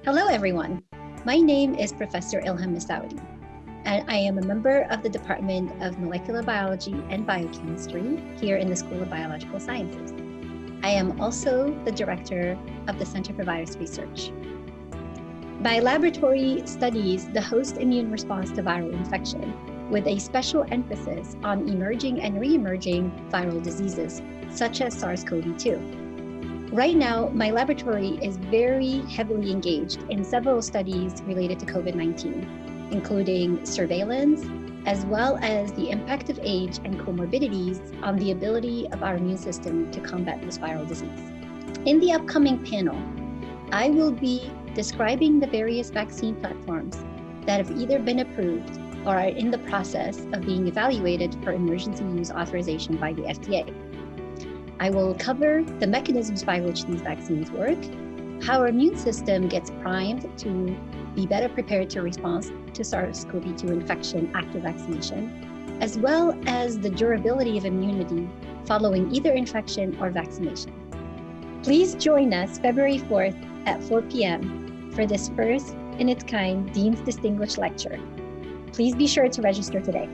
Hello, everyone. My name is Professor Ilhem Messaoudi, and I am a member of the Department of Molecular Biology and Biochemistry here in the School of Biological Sciences. I am also the director of the Center for Virus Research. My laboratory studies the host immune response to viral infection with a special emphasis on emerging and re-emerging viral diseases, such as SARS-CoV-2. Right now, my laboratory is very heavily engaged in several studies related to COVID-19, including surveillance, as well as the impact of age and comorbidities on the ability of our immune system to combat this viral disease. In the upcoming panel, I will be describing the various vaccine platforms that have either been approved or are in the process of being evaluated for emergency use authorization by the FDA. I will cover the mechanisms by which these vaccines work, how our immune system gets primed to be better prepared to respond to SARS-CoV-2 infection after vaccination, as well as the durability of immunity following either infection or vaccination. Please join us February 4th at 4 p.m. for this first in its kind Dean's Distinguished Lecture. Please be sure to register today.